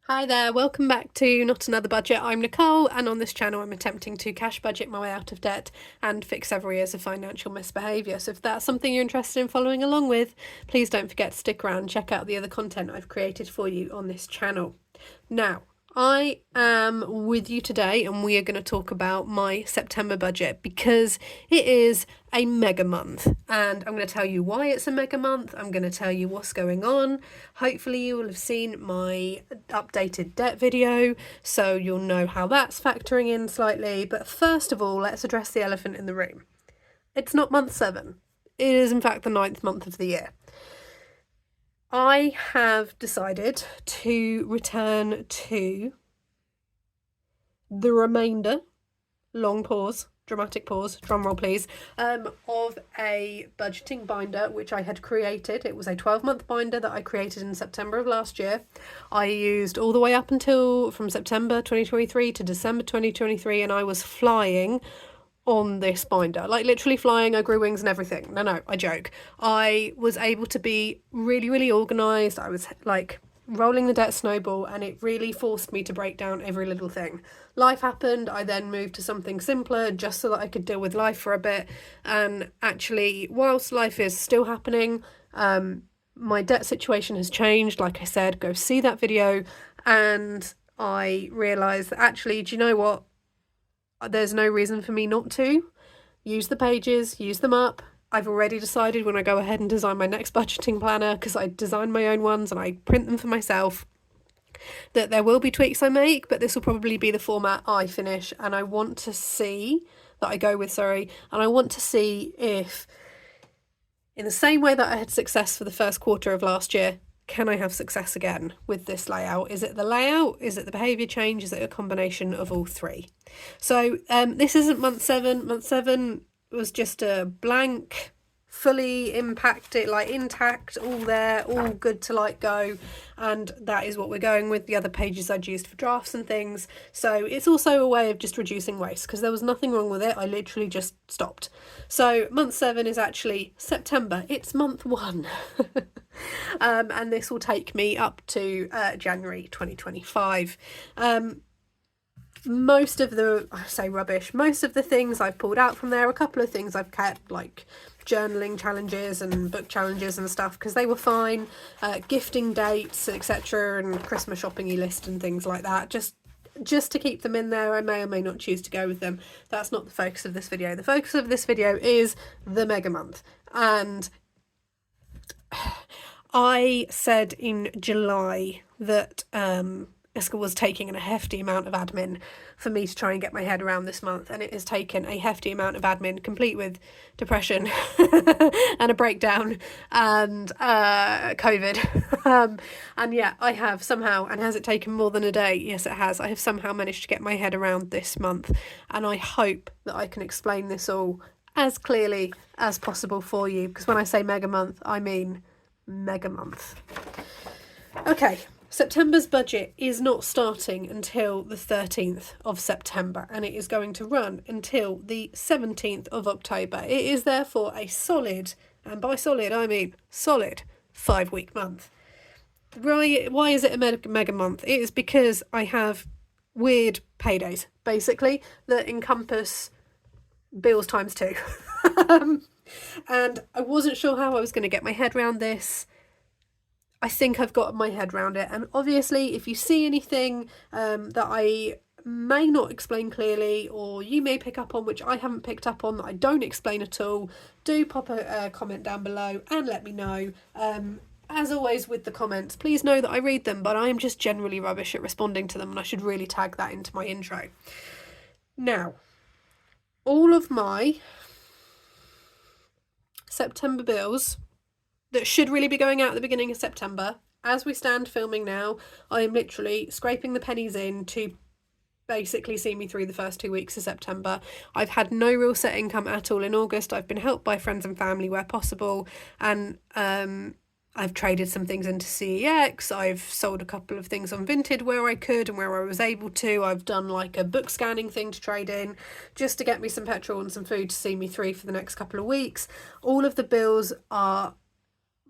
Hi there, welcome back to Not Another Budget. I'm Nicole, and on this channel I'm attempting to cash budget my way out of debt and fix several years of financial misbehaviour. So if that's something you're interested in following along with, please don't forget to stick around and check out the other content I've created for you on this channel. Now, I am with you today and we are going to talk about my September budget because it is a mega month, and I'm going to tell you why it's a mega month. I'm going to tell you what's going on. Hopefully you will have seen my updated debt video, so you'll know how that's factoring in slightly. But first of all, let's address the elephant in the room. It's not month 7. It is in fact the 9th month of the year. I have decided to return to the remainder, long pause, dramatic pause, drum roll please, of a budgeting binder which I had created. It was a 12-month binder that I created in September of last year. I used all the way up until from September 2023 to December 2023, and I was flying on this binder, like literally flying. I grew wings and everything. No, I joke. I was able to be really organised. I was like rolling the debt snowball, and it really forced me to break down every little thing. Life happened. I then moved to something simpler just so that I could deal with life for a bit. And actually, whilst life is still happening, my debt situation has changed. Like I said, go see that video. And I realised that actually, do you know what? There's no reason for me not to use the pages, use them up. I've already decided when I go ahead and design my next budgeting planner, because I design my own ones and I print them for myself, that there will be tweaks I make, but this will probably be the format I finish, and I want to see that I go with, and I want to see if, in the same way that I had success for the first quarter of last year, can I have success again with this layout? Is it the layout? Is it the behaviour change? Is it a combination of all three? So this isn't month 7. Month 7 was just a blank, fully impacted, like intact, all there, all good to like go, and that is what we're going with. The other pages I'd used for drafts and things. So it's also a way of just reducing waste, because there was nothing wrong with it. I literally just stopped. So month 7 is actually September. It's month 1. And this will take me up to January 2025. Most of the, I say rubbish, most of the things I've pulled out from there. A couple of things I've kept, like journaling challenges and book challenges and stuff, because they were fine. Gifting dates, etc., and Christmas shopping list and things like that, just to keep them in there. I may or may not choose to go with them. That's not the focus of this video. The focus of this video is the mega month. And I said in July that Iska was taking a hefty amount of admin for me to try and get my head around this month, and it has taken a hefty amount of admin, complete with depression and a breakdown and COVID. And yeah, I have somehow, and has it taken more than a day? Yes, it has. I have somehow managed to get my head around this month, and I hope that I can explain this all as clearly as possible for you, because when I say mega month, I mean mega month. Okay, September's budget is not starting until the 13th of September, and it is going to run until the 17th of October. It is therefore a solid, and by solid I mean solid, 5-week month. Why is it a mega month? It is because I have weird paydays, basically, that encompass bills times 2. And I wasn't sure how I was going to get my head around this. I think I've got my head around it, and obviously if you see anything that I may not explain clearly, or you may pick up on which I haven't picked up on, that I don't explain at all, do pop a comment down below and let me know. As always with the comments, please know that I read them, but I am just generally rubbish at responding to them, and I should really tag that into my intro. Now, all of my September bills that should really be going out at the beginning of September, as we stand filming now, I am literally scraping the pennies in to basically see me through the first 2 weeks of September. I've had no real set income at all in August. I've been helped by friends and family where possible, and I've traded some things into CEX. I've sold a couple of things on Vinted where I could and where I was able to. I've done like a book scanning thing to trade in, just to get me some petrol and some food to see me through for the next couple of weeks. All of the bills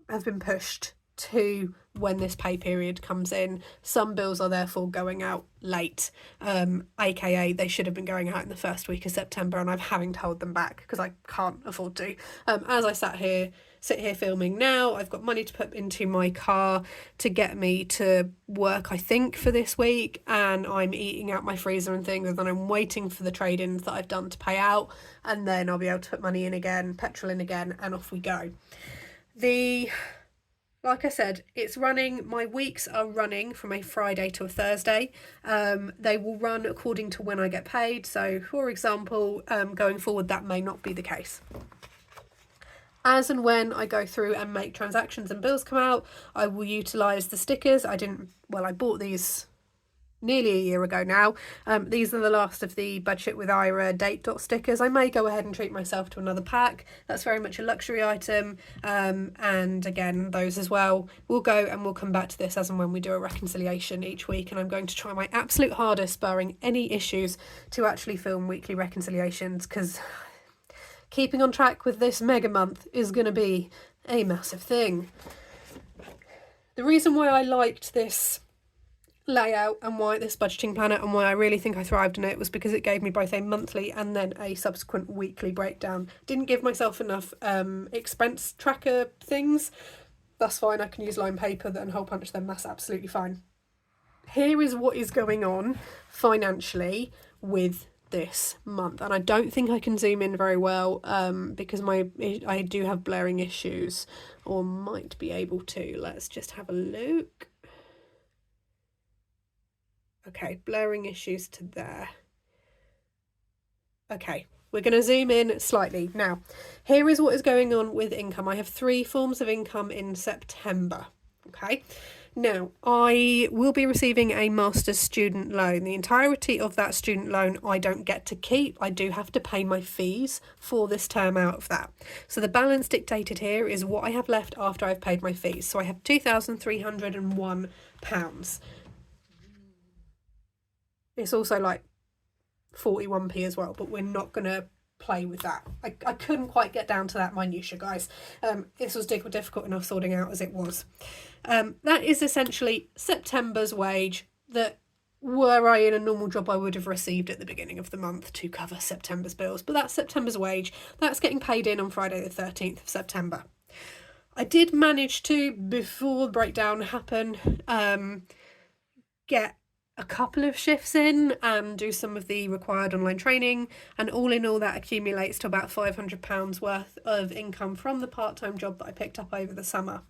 have been pushed to when this pay period comes in. Some bills are therefore going out late, aka they should have been going out in the first week of September, and I'm having to hold them back because I can't afford to. As I sit here filming now, I've got money to put into my car to get me to work, I think, for this week, and I'm eating out my freezer and things, and then I'm waiting for the trade-ins that I've done to pay out, and then I'll be able to put money in again, petrol in again, and off we go. Like I said, it's running, my weeks are running from a Friday to a Thursday. They will run according to when I get paid. So, for example, going forward, that may not be the case. As and when I go through and make transactions and bills come out, I will utilise the stickers. I bought these nearly a year ago now. These are the last of the Budget with Ira date dot stickers. I may go ahead and treat myself to another pack. That's very much a luxury item. And again, those as well. We'll go and we'll come back to this as and when we do a reconciliation each week. And I'm going to try my absolute hardest, barring any issues, to actually film weekly reconciliations, because keeping on track with this mega month is going to be a massive thing. The reason why I liked this layout and why this budgeting planner and why I really think I thrived in it was because it gave me both a monthly and then a subsequent weekly breakdown. Didn't give myself enough expense tracker things. That's fine, I can use line paper and hole punch them, that's absolutely fine. Here is what is going on financially with this month, and I don't think I can zoom in very well because I do have blaring issues, or might be able to. Let's just have a look. Okay, blaring issues to there. Okay, we're going to zoom in slightly. Now, here is what is going on with income. I have 3 forms of income in September. Okay, now I will be receiving a master's student loan. The entirety of that student loan I don't get to keep. I do have to pay my fees for this term out of that. So the balance dictated here is what I have left after I've paid my fees. So I have £2,301. It's also like 41p as well, but we're not going to play with that. I couldn't quite get down to that minutiae, guys. This was difficult enough sorting out as it was. That is essentially September's wage that, were I in a normal job, I would have received at the beginning of the month to cover September's bills. But that's September's wage. That's getting paid in on Friday the 13th of September. I did manage to, before the breakdown happened, get a couple of shifts in and do some of the required online training, and all in all that accumulates to about £500 worth of income from the part-time job that I picked up over the summer.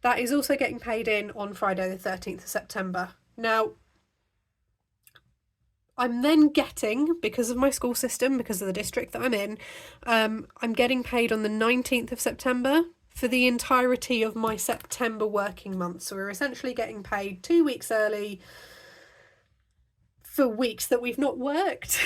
That is also getting paid in on Friday the 13th of September. Now, I'm then getting, because of my school system, because of the district that I'm in, I'm getting paid on the 19th of September for the entirety of my September working month. So we're essentially getting paid 2 weeks early for weeks that we've not worked.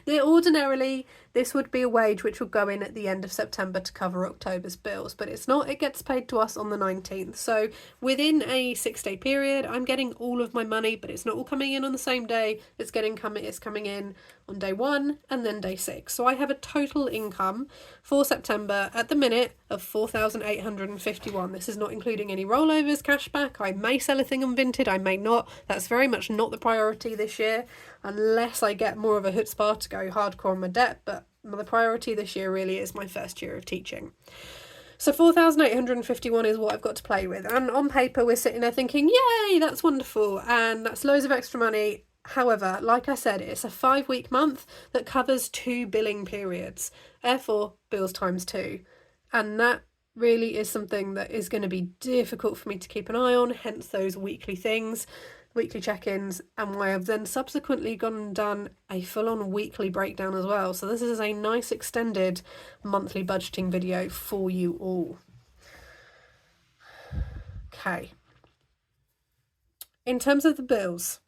Ordinarily, this would be a wage which would go in at the end of September to cover October's bills, but it's not. It gets paid to us on the 19th. So within a 6-day period, I'm getting all of my money, but it's not all coming in on the same day. It's coming in on day 1 and then day 6. So I have a total income for September at the minute of £4,851. This is not including any rollovers, cashback. I may sell a thing on Vinted, I may not. That's very much not the priority this year, unless I get more of a chutzpah to go hardcore on my debt. But the priority this year really is my first year of teaching. So 4,851 is what I've got to play with. And on paper, we're sitting there thinking, yay, that's wonderful. And that's loads of extra money. However, like I said, it's a 5-week month that covers 2 billing periods. Therefore, bills times 2. And that really is something that is going to be difficult for me to keep an eye on, hence those weekly things, weekly check-ins, and why I've then subsequently gone and done a full-on weekly breakdown as well. So this is a nice extended monthly budgeting video for you all. Okay. In terms of the bills,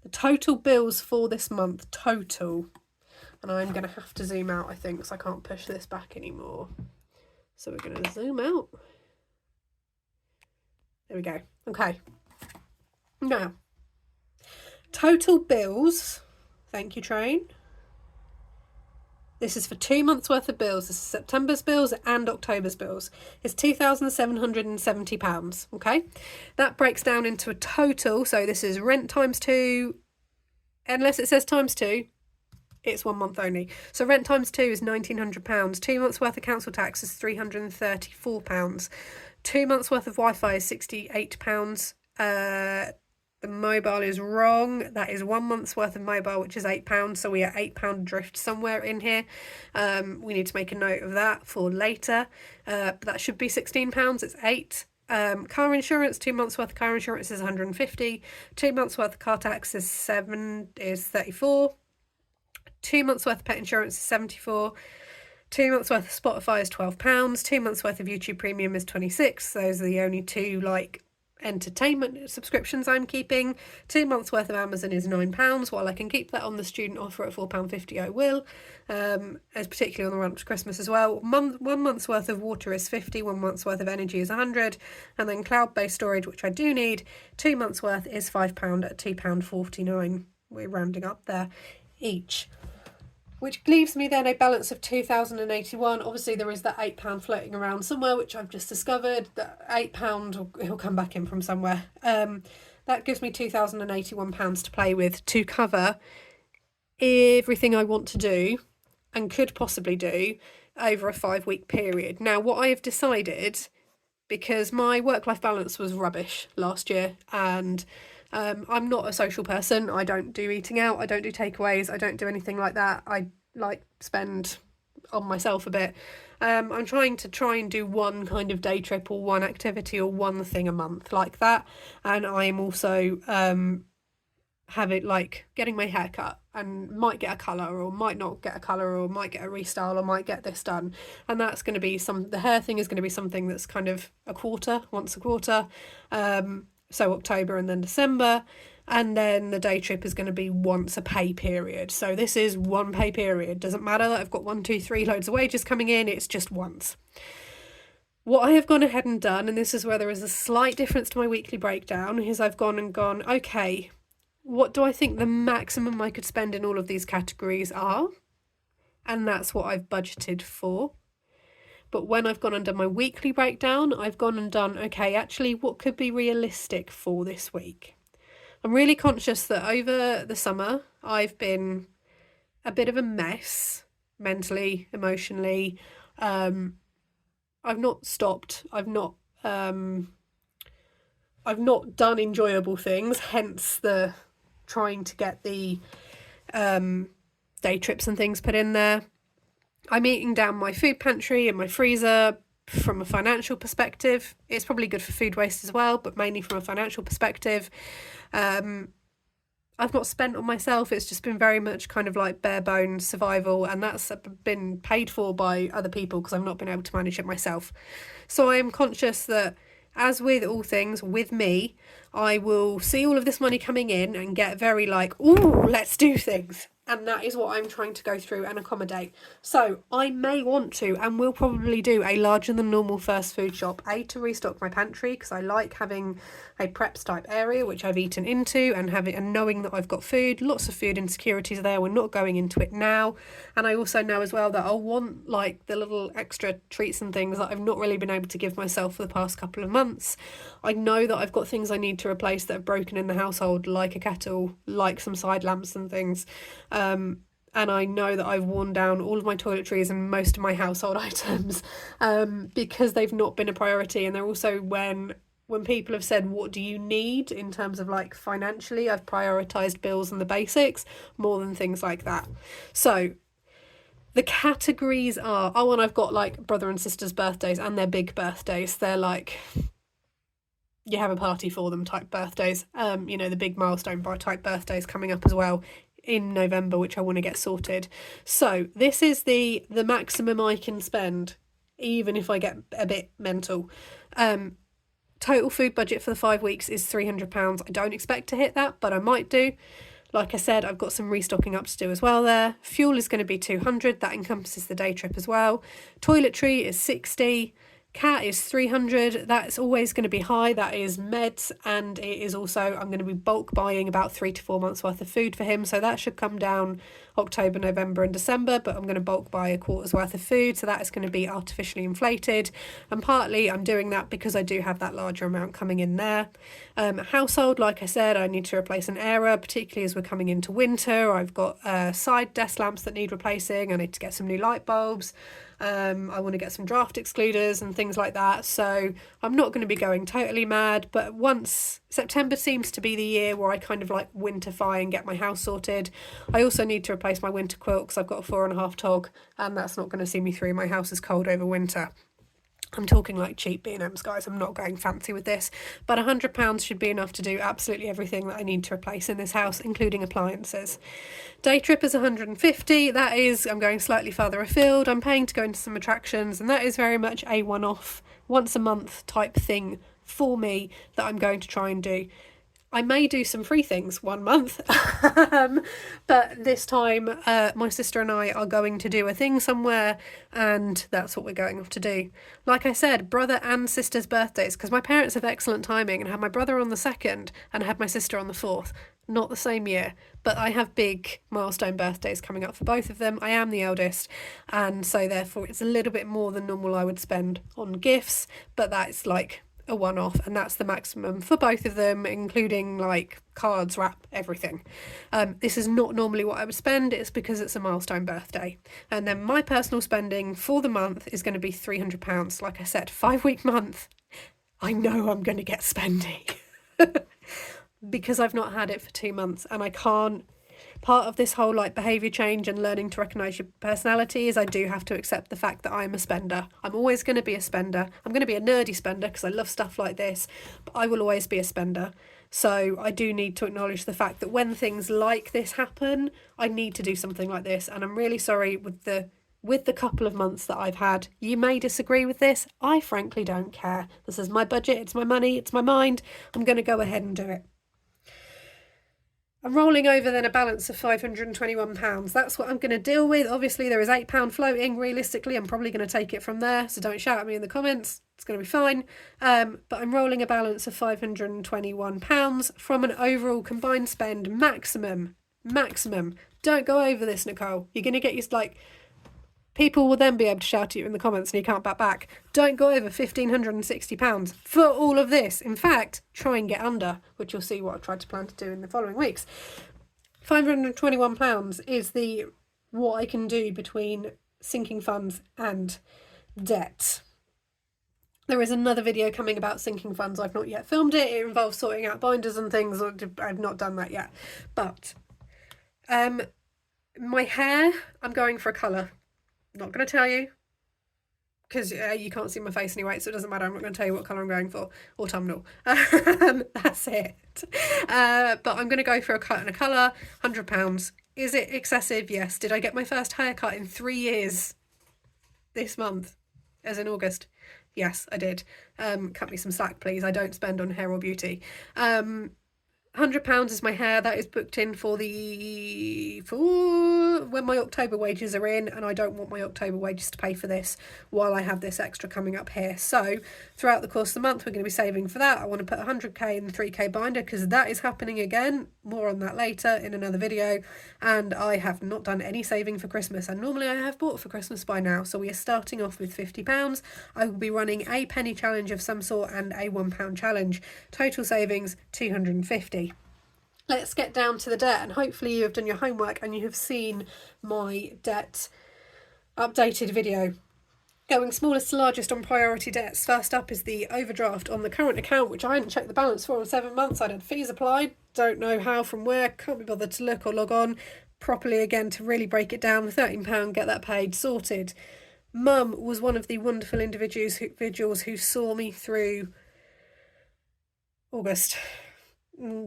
the total bills for this month, and I'm going to have to zoom out, I think, because I can't push this back anymore. So we're going to zoom out. There we go. Okay. Now, total bills, thank you, train. This is for 2 months worth of bills. This is September's bills and October's bills. It's £2,770, okay? That breaks down into a total, so this is rent times 2, unless it says times 2, it's 1 month only. So rent times 2 is £1,900. 2 months worth of council tax is £334. 2 months worth of Wi-Fi is £68. The mobile is wrong. That is 1 month's worth of mobile, which is £8. So we are £8 adrift somewhere in here. We need to make a note of that for later. But that should be £16. It's 8. Car insurance, 2 months worth of car insurance is 150. 2 months worth of car tax is 34. 2 months worth of pet insurance is 74. 2 months worth of Spotify is £12. 2 months worth of YouTube Premium is 26. Those are the only two entertainment subscriptions I'm keeping. 2 months worth of Amazon is £9. While I can keep that on the student offer at £4.50, I will, as particularly on the run up to Christmas as well. 1 month's worth of water is 50. 1 month's worth of energy is 100, and then cloud-based storage, which I do need, 2 months worth is £5 at £2.49. We're rounding up there each, which leaves me then a balance of £2,081. Obviously, there is that £8 floating around somewhere, which I've just discovered. That £8 will come back in from somewhere. That gives me £2,081 to play with to cover everything I want to do and could possibly do over a 5-week period. Now, what I have decided, because my work-life balance was rubbish last year, and I'm not a social person. I don't do eating out. I don't do takeaways. I don't do anything like that. I spend on myself a bit. I'm trying and do one kind of day trip or one activity or one thing a month like that. And I am also getting my hair cut, and might get a colour or might not get a colour or might get a restyle or might get this done. And that's going to be the hair thing is going to be something that's kind of once a quarter. So October and then December, and then the day trip is going to be once a pay period. So this is one pay period. Doesn't matter that I've got 1, 2, 3 loads of wages coming in, it's just once. What I have gone ahead and done, and this is where there is a slight difference to my weekly breakdown, is I've gone, okay, what do I think the maximum I could spend in all of these categories are? And that's what I've budgeted for. But when I've gone and done my weekly breakdown, I've gone and done, okay, actually, what could be realistic for this week? I'm really conscious that over the summer, I've been a bit of a mess, mentally, emotionally. I've not stopped. I've not done enjoyable things, hence the trying to get the day trips and things put in there. I'm eating down my food pantry and my freezer from a financial perspective. It's probably good for food waste as well, but mainly from a financial perspective. I've not spent on myself. It's just been very much kind of like bare bones survival, and that's been paid for by other people because I've not been able to manage it myself. So I am conscious that, as with all things, with me, I will see all of this money coming in and get very ooh, let's do things. And that is what I'm trying to go through and accommodate. So I may want to, and will probably do, a larger than normal first food shop. To restock my pantry, because I like having a preps type area, which I've eaten into, and knowing that I've got food. Lots of food insecurities there. We're not going into it now. And I also know as well that I'll want the little extra treats and things that I've not really been able to give myself for the past couple of months. I know that I've got things I need to replace that have broken in the household, like a kettle, like some side lamps and things. And I know that I've worn down all of my toiletries and most of my household items because they've not been a priority. And they're also when people have said, what do you need in terms of financially, I've prioritised bills and the basics more than things like that. So the categories are, and I've got brother and sister's birthdays, and they're big birthdays. They're you have a party for them type birthdays. The big milestone type birthdays coming up as well in November, which I want to get sorted. So this is the maximum I can spend, even if I get a bit mental. Total food budget for the 5 weeks is £300. I don't expect to hit that, but I might do. Like I said, I've got some restocking up to do as well there. Fuel is going to be £200. That encompasses the day trip as well. Toiletry is £60. Cat is 300. That's always going to be high. That is meds, and it is also, I'm going to be bulk buying about 3 to 4 months worth of food for him, so that should come down October, November and December, but I'm going to bulk buy a quarter's worth of food, so that is going to be artificially inflated, and partly I'm doing that because I do have that larger amount coming in there. Household, like I said, I need to replace an Era, particularly as we're coming into winter. I've got side desk lamps that need replacing. I need to get some new light bulbs. I want to get some draft excluders and things like that, so I'm not going to be going totally mad, but once September seems to be the year where I kind of like winterfy and get my house sorted. I also need to replace my winter quilt because I've got a 4.5 tog, and that's not going to see me through. My house is cold over winter. I'm talking like cheap B&Ms, guys. I'm not going fancy with this, but £100 should be enough to do absolutely everything that I need to replace in this house, including appliances. Day trip is 150. That is, I'm going slightly further afield. I'm paying to go into some attractions, and that is very much a one-off, once a month type thing for me that I'm going to try and do. I may do some free things one month, but this time my sister and I are going to do a thing somewhere, and that's what we're going off to do. Like I said, brother and sister's birthdays, because my parents have excellent timing and had my brother on the 2nd and had my sister on the 4th. Not the same year, but I have big milestone birthdays coming up for both of them. I am the eldest, and so therefore it's a little bit more than normal I would spend on gifts, but that's like a one-off, and that's the maximum for both of them, including like cards, wrap, everything. This is not normally what I would spend. It's because it's a milestone birthday. And then my personal spending for the month is going to be £300. Like I said, 5-week month. I know I'm going to get spendy because I've not had it for 2 months, and I can't. Part of this whole like behaviour change and learning to recognise your personality is I do have to accept the fact that I'm a spender. I'm always going to be a spender. I'm going to be a nerdy spender because I love stuff like this, but I will always be a spender. So I do need to acknowledge the fact that when things like this happen, I need to do something like this, and I'm really sorry with the couple of months that I've had. You may disagree with this. I frankly don't care. This is my budget, it's my money, it's my mind. I'm going to go ahead and do it. I'm rolling over then a balance of £521. That's what I'm going to deal with. Obviously, there is £8 floating. Realistically, I'm probably going to take it from there, so don't shout at me in the comments. It's going to be fine. But I'm rolling a balance of £521 from an overall combined spend maximum. Don't go over this, Nicole. You're going to get used, like, people will then be able to shout at you in the comments and you can't back. Don't go over £1,560 for all of this. In fact, try and get under, which you'll see what I've tried to plan to do in the following weeks. £521 is what I can do between sinking funds and debt. There is another video coming about sinking funds. I've not yet filmed it. It involves sorting out binders and things. I've not done that yet. But my hair, I'm going for a colour. Not going to tell you because you can't see my face anyway, so it doesn't matter. I'm not going to tell you what colour I'm going for. Autumnal. That's it. But I'm going to go for a cut and a colour. £100. Is it excessive? Yes. Did I get my first haircut in 3 years this month, as in August? Yes, I did. Cut me some slack, please. I don't spend on hair or beauty. £100 is my hair. That is booked in for when my October wages are in, and I don't want my October wages to pay for this while I have this extra coming up here. So throughout the course of the month, we're going to be saving for that. I want to put 100k in the 3k binder because that is happening again. More on that later in another video. And I have not done any saving for Christmas, and normally I have bought for Christmas by now. So we are starting off with £50. I will be running a penny challenge of some sort and a £1 challenge. Total savings £250. Let's get down to the debt, and hopefully you have done your homework and you have seen my debt updated video. Going smallest to largest on priority debts. First up is the overdraft on the current account, which I hadn't checked the balance for in 7 months. I'd had fees applied, don't know how, from where, can't be bothered to look or log on properly again to really break it down. £13, get that paid, sorted. Mum was one of the wonderful individuals who saw me through August.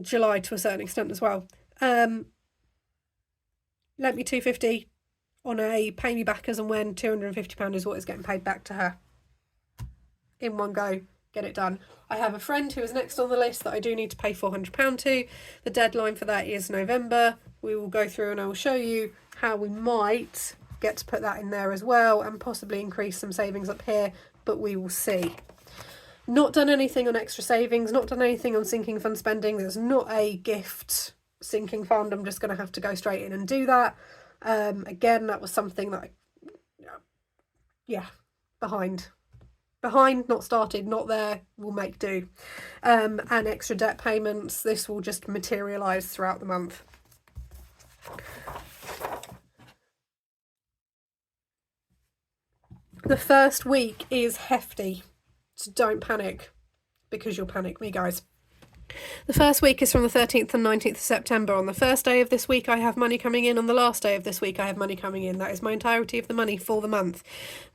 July to a certain extent as well. Lent me £250 on a pay me back as and when. £250 is what is getting paid back to her in one go. Get it done. I have a friend who is next on the list that I do need to pay £400 to. The deadline for that is November. We will go through and I will show you how we might get to put that in there as well, and possibly increase some savings up here but we will see. Not done anything on extra savings, not done anything on sinking fund spending. There's not a gift sinking fund. I'm just going to have to go straight in and do that. Again, that was something that behind, not started, not there, will make do. And extra debt payments, this will just materialise throughout the month. The first week is hefty, so don't panic, because you'll panic me, guys. The first week is from the 13th and 19th of September. On the first day of this week, I have money coming in. On the last day of this week, I have money coming in. That is my entirety of the money for the month.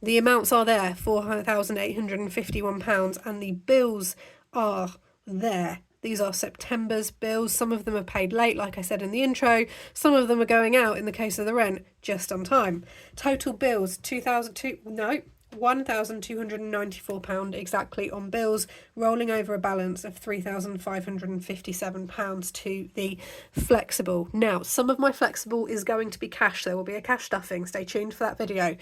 The amounts are there, £4,851, and the bills are there. These are September's bills. Some of them are paid late, like I said in the intro. Some of them are going out, in the case of the rent, just on time. Total bills, £1,294 exactly on bills, rolling over a balance of £3,557 to the flexible. Now, some of my flexible is going to be cash. There will be a cash stuffing. Stay tuned for that video.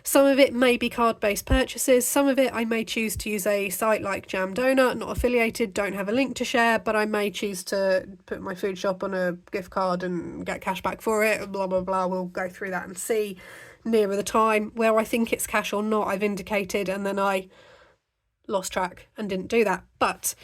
Some of it may be card-based purchases. Some of it I may choose to use a site like Jam Donut, not affiliated, don't have a link to share, but I may choose to put my food shop on a gift card and get cash back for it, blah, blah, blah. We'll go through that and see nearer the time. Where I think it's cash or not, I've indicated, and then I lost track and didn't do that. But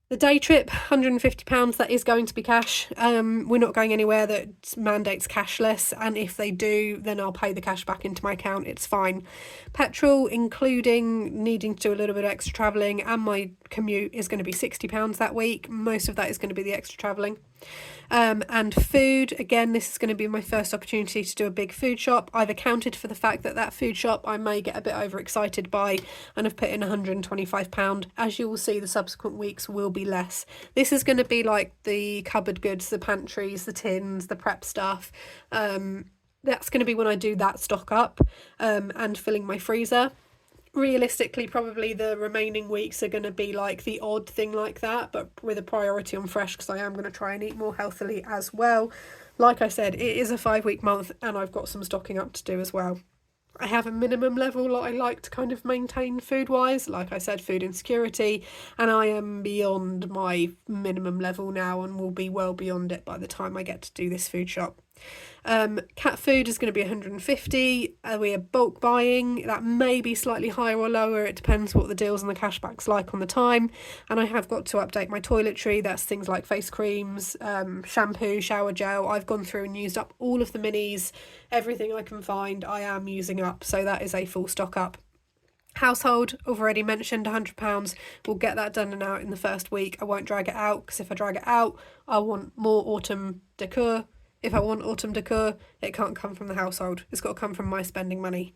the day trip, £150, that is going to be cash. We're not going anywhere that mandates cashless, and if they do, then I'll pay the cash back into my account. It's fine. Petrol, including needing to do a little bit of extra travelling, and my commute, is going to be £60 that week. Most of that is going to be the extra travelling. And food, again, this is going to be my first opportunity to do a big food shop. I've accounted for the fact that that food shop I may get a bit overexcited by, and I've put in £125. As you will see, the subsequent weeks will be less. This is going to be like the cupboard goods, the pantries, the tins, the prep stuff. That's going to be when I do that stock up, and filling my freezer. Realistically, probably the remaining weeks are going to be like the odd thing like that, but with a priority on fresh, because I am going to try and eat more healthily as well. Like I said, it is a 5-week month, and I've got some stocking up to do as well. I have a minimum level that I like to kind of maintain food-wise. Like I said, food insecurity, and I am beyond my minimum level now and will be well beyond it by the time I get to do this food shop. Cat food is going to be 150. We are bulk buying. That may be slightly higher or lower. It depends what the deals and the cashback's like on the time. And I have got to update my toiletry. That's things like face creams, shampoo, shower gel. I've gone through and used up all of the minis. Everything I can find, I am using up. So that is a full stock up. Household, I've already mentioned, £100. We'll get that done and out in the first week. I won't drag it out, because if I drag it out, I want more autumn decor. If I want autumn decor, it can't come from the household. It's got to come from my spending money.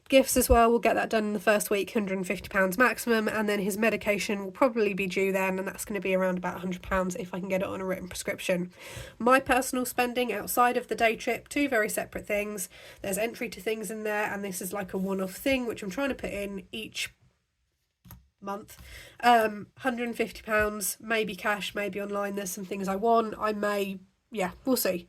Gifts as well, we'll get that done in the first week, £150 maximum, and then his medication will probably be due then, and that's going to be around about £100 if I can get it on a written prescription. My personal spending outside of the day trip, 2 very separate things. There's entry to things in there, and this is like a one-off thing, which I'm trying to put in each month. £150, maybe cash, maybe online. There's some things I want. I may... yeah, we'll see.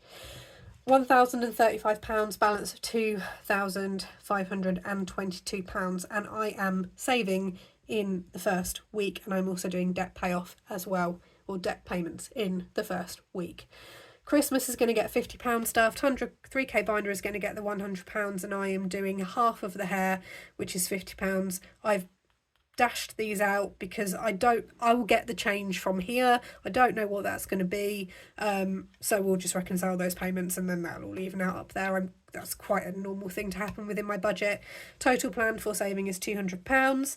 £1,035, balance of £2,522, and I am saving in the first week, and I'm also doing debt payoff as well, or debt payments in the first week. Christmas is going to get £50 stuffed, 3k binder is going to get the £100, and I am doing half of the hair, which is £50. I've dashed these out because I will get the change from here. I don't know what that's going to be, so we'll just reconcile those payments, and then that'll all even out up there. That's quite a normal thing to happen within my budget. Total planned for saving is £200.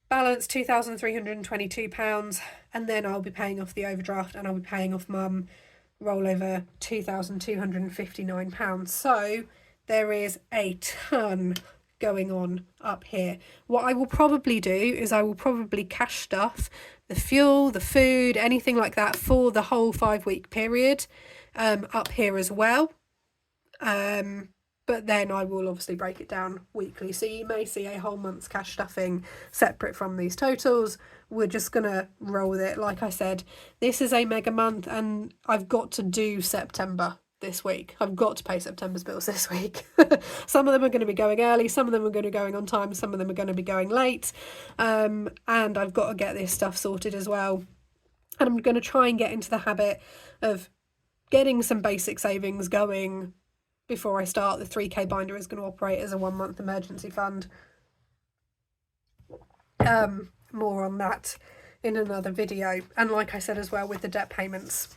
Balance £2,322, and then I'll be paying off the overdraft, and I'll be paying off mum. Rollover £2,259. So there is a ton going on up here. What I will probably do is I will probably cash stuff, the fuel, the food, anything like that for the whole 5-week period up here as well. But then I will obviously break it down weekly. So you may see a whole month's cash stuffing separate from these totals. We're just going to roll with it. Like I said, this is a mega month, and I've got to do September. this week. I've got to pay September's bills this week. Some of them are going to be going early, some of them are going to be going on time, some of them are going to be going late. And I've got to get this stuff sorted as well. And I'm going to try and get into the habit of getting some basic savings going before I start. The 3K binder is going to operate as a 1 month emergency fund. More on that in another video. And like I said as well, with the debt payments.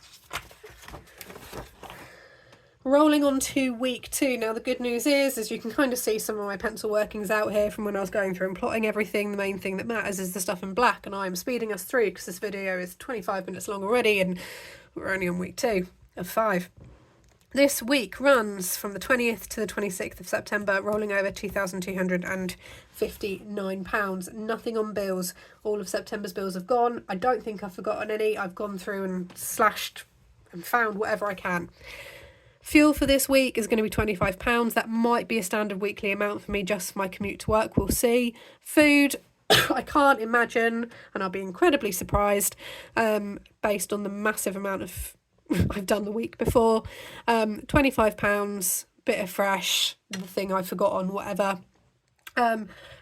Rolling on to week 2. Now the good news is, as you can kind of see some of my pencil workings out here from when I was going through and plotting everything, the main thing that matters is the stuff in black, and I am speeding us through because this video is 25 minutes long already and we're only on week 2 of 5. This week runs from the 20th to the 26th of September, rolling over £2,259. Nothing on bills. All of September's bills have gone. I don't think I've forgotten any. I've gone through and slashed and found whatever I can. Fuel for this week is going to be £25. That might be a standard weekly amount for me, just for my commute to work. We'll see. Food, I can't imagine, and I'll be incredibly surprised, based on the massive amount of I've done the week before. £25, bit of fresh, the thing I've forgotten, whatever.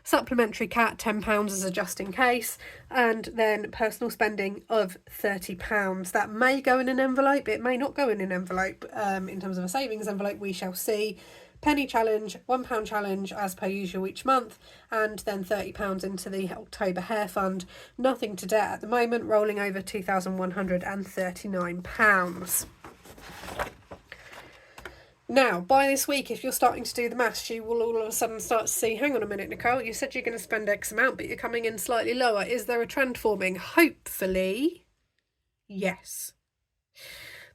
Supplementary cat, £10 as a just in case, and then personal spending of £30. That may go in an envelope, it may not go in an envelope. In terms of a savings envelope, we shall see. Penny challenge, £1 challenge as per usual each month, and then £30 into the October hair fund. Nothing to debt at the moment, rolling over £2,139. Now, by this week, if you're starting to do the maths, you will all of a sudden start to see, hang on a minute, Nicole, you said you're going to spend X amount, but you're coming in slightly lower. Is there a trend forming? Hopefully, yes.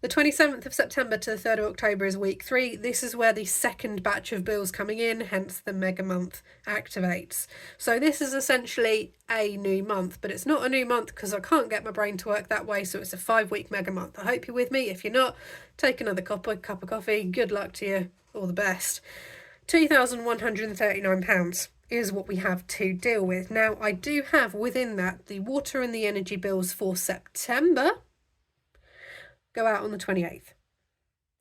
The 27th of September to the 3rd of October is week 3. This is where the second batch of bills coming in, hence the mega month, activates. So this is essentially a new month, but it's not a new month because I can't get my brain to work that way, so it's a 5-week mega month. I hope you're with me. If you're not, take another cup of coffee. Good luck to you. All the best. £2,139 is what we have to deal with. Now, I do have within that the water and the energy bills for September go out on the 28th,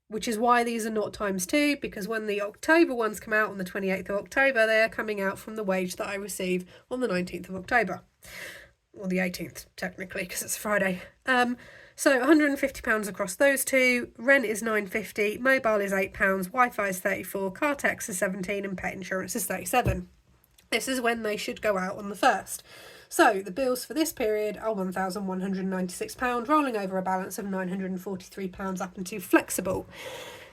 which is why these are not times 2, because when the October ones come out on the 28th of October, they are coming out from the wage that I receive on the 19th of October, or the 18th technically, because it's Friday. So £150 across those two. Rent is £9.50, mobile is £8, Wi-Fi is £34, car tax is £17, and pet insurance is £37. This is when they should go out on the 1st. So the bills for this period are £1,196, rolling over a balance of £943 up into flexible.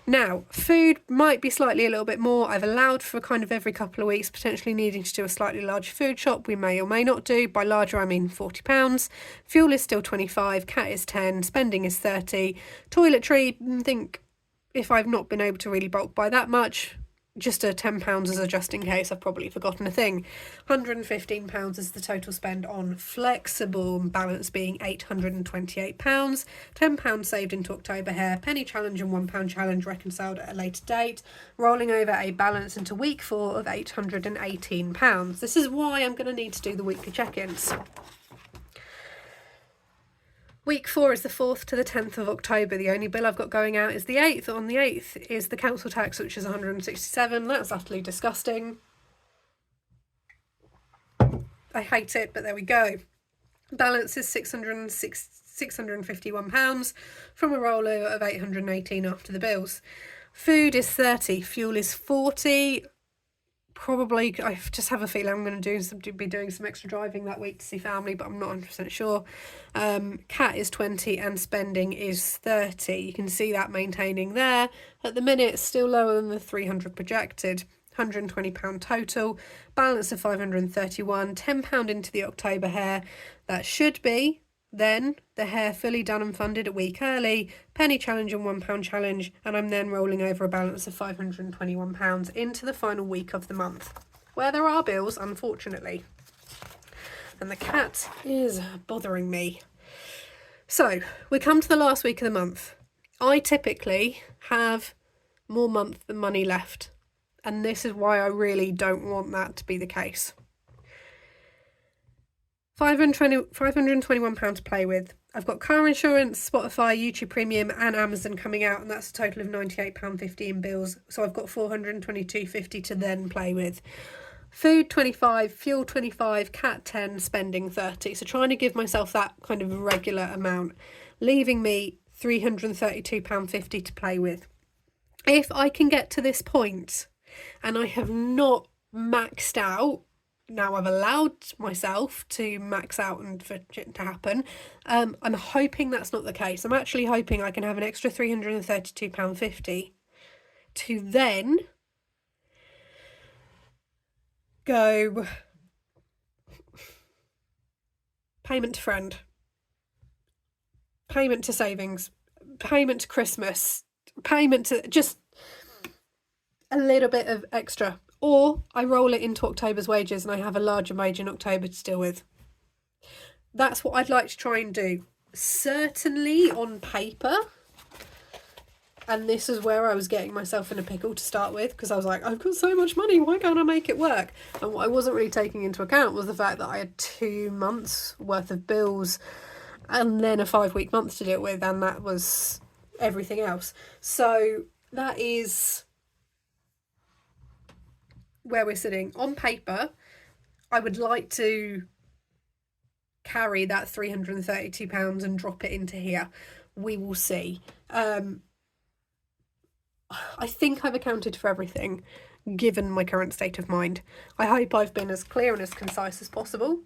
Now, food might be slightly a little bit more. I've allowed for kind of every couple of weeks potentially needing to do a slightly larger food shop. We may or may not do. By larger, I mean £40. Fuel is still £25, cat is £10, spending is £30. Toiletry, I think if I've not been able to really bulk buy that much, just a £10 as a just in case. I've probably forgotten a thing. £115 is the total spend on flexible, balance being £828. £10 saved into October hair, penny challenge and £1 challenge reconciled at a later date, rolling over a balance into week 4 of £818. This is why I'm going to need to do the weekly check-ins. Week 4 is the 4th to the 10th of October. The only bill I've got going out is the 8th. On the 8th is the council tax, which is £167. That's utterly disgusting. I hate it, but there we go. Balance is £651 from a rollover of £818 after the bills. Food is £30. Fuel is £40. Probably, I just have a feeling I'm going to be doing some extra driving that week to see family, but I'm not 100% sure. Cat is £20 and spending is £30. You can see that maintaining there. At the minute, still lower than the £300 projected. £120 total, balance of £531, £10 into the October hair. That should be then the hair fully done and funded a week early, penny challenge and £1 challenge, and I'm then rolling over a balance of £521 into the final week of the month, where there are bills, unfortunately. And the cat is bothering me. So, we come to the last week of the month. I typically have more month than money left, and this is why I really don't want that to be the case. £521 to play with. I've got car insurance, Spotify, YouTube Premium and Amazon coming out, and that's a total of £98.50 in bills. So I've got £422.50 to then play with. Food 25, fuel 25, cat 10, spending 30. So trying to give myself that kind of regular amount, leaving me £332.50 to play with. If I can get to this point and I have not maxed out, now I've allowed myself to max out and for it to happen, I'm hoping that's not the case. I'm actually hoping I can have an extra £332.50 to then go payment to friend, payment to savings, payment to Christmas, payment to just a little bit of extra. Or I roll it into October's wages and I have a larger wage in October to deal with. That's what I'd like to try and do. Certainly on paper, and this is where I was getting myself in a pickle to start with, because I was like, I've got so much money, why can't I make it work? And what I wasn't really taking into account was the fact that I had 2 months worth of bills and then a 5-week month to deal with, and that was everything else. So that is where we're sitting. On paper, I would like to carry that £332 and drop it into here. We will see. I think I've accounted for everything, given my current state of mind. I hope I've been as clear and as concise as possible.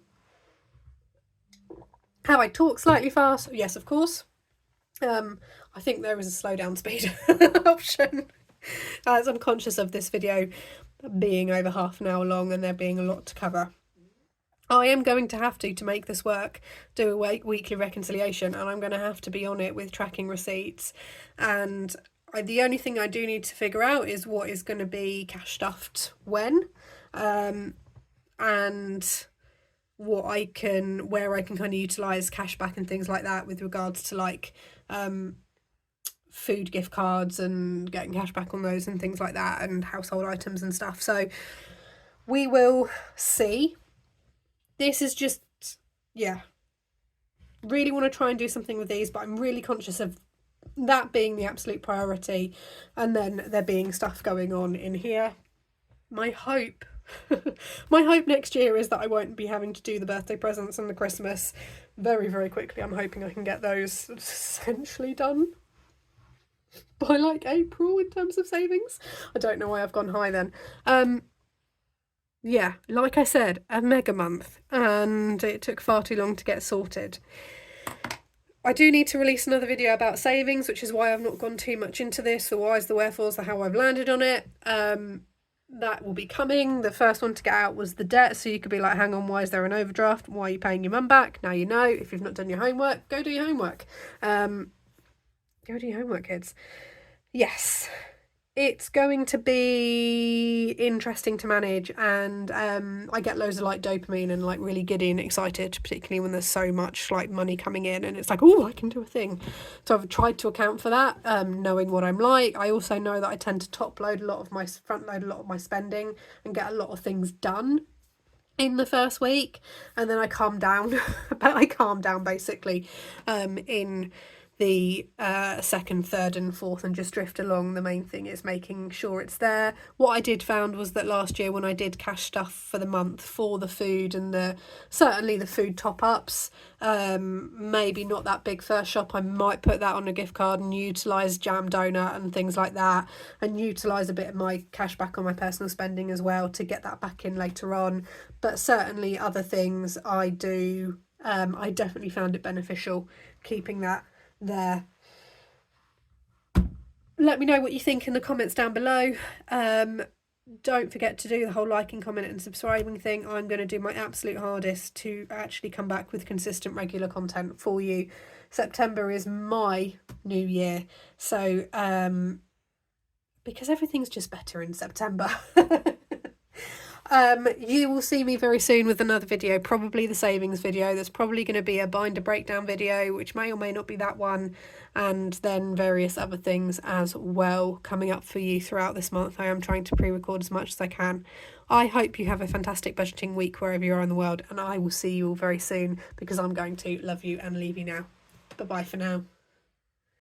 Have I talked slightly fast? Yes, of course. I think there is a slow down speed option, as I'm conscious of this video being over half an hour long and there being a lot to cover. I am going to have to make this work, do a weekly reconciliation, and I'm going to have to be on it with tracking receipts. And the only thing I do need to figure out is what is going to be cash stuffed when, and where I can kind of utilise cash back and things like that with regards to like food gift cards and getting cash back on those and things like that, and household items and stuff. So we will see. This is just, yeah, really want to try and do something with these, but I'm really conscious of that being the absolute priority, and then there being stuff going on in here. My hope next year is that I won't be having to do the birthday presents and the Christmas very, very quickly. I'm hoping I can get those essentially done by like April in terms of savings. I don't know why I've gone high then. Yeah, like I said, a mega month, and it took far too long to get sorted. I do need to release another video about savings, which is why I've not gone too much into this, the whys, the wherefores, the how I've landed on it. That will be coming. The first one to get out was the debt, so you could be like, hang on, why is there an overdraft? Why are you paying your mum back? Now you know. If you've not done your homework, go do your homework. Go do your homework, kids. Yes, it's going to be interesting to manage, and I get loads of like dopamine and like really giddy and excited, particularly when there's so much like money coming in and it's like, oh, I can do a thing. So I've tried to account for that, knowing what I'm like. I also know that I tend to front load a lot of my spending and get a lot of things done in the first week, and then I calm down. I calm down basically in the second, third and fourth, and just drift along. The main thing is making sure it's there. What I did found was that last year when I did cash stuff for the month for the food and certainly the food top-ups, maybe not that big first shop, I might put that on a gift card and utilise Jam Donut and things like that, and utilise a bit of my cash back on my personal spending as well to get that back in later on. But certainly other things I do, I definitely found it beneficial keeping that there. Let me know what you think in the comments down below. Don't forget to do the whole liking, comment and subscribing thing. I'm going to do my absolute hardest to actually come back with consistent regular content for you. September is my new year, so because everything's just better in September. You will see me very soon with another video, probably the savings video. There's probably going to be a binder breakdown video, which may or may not be that one, and then various other things as well coming up for you throughout this month. I am trying to pre-record as much as I can. I hope you have a fantastic budgeting week wherever you are in the world, and I will see you all very soon, because I'm going to love you and leave you now. Bye bye for now.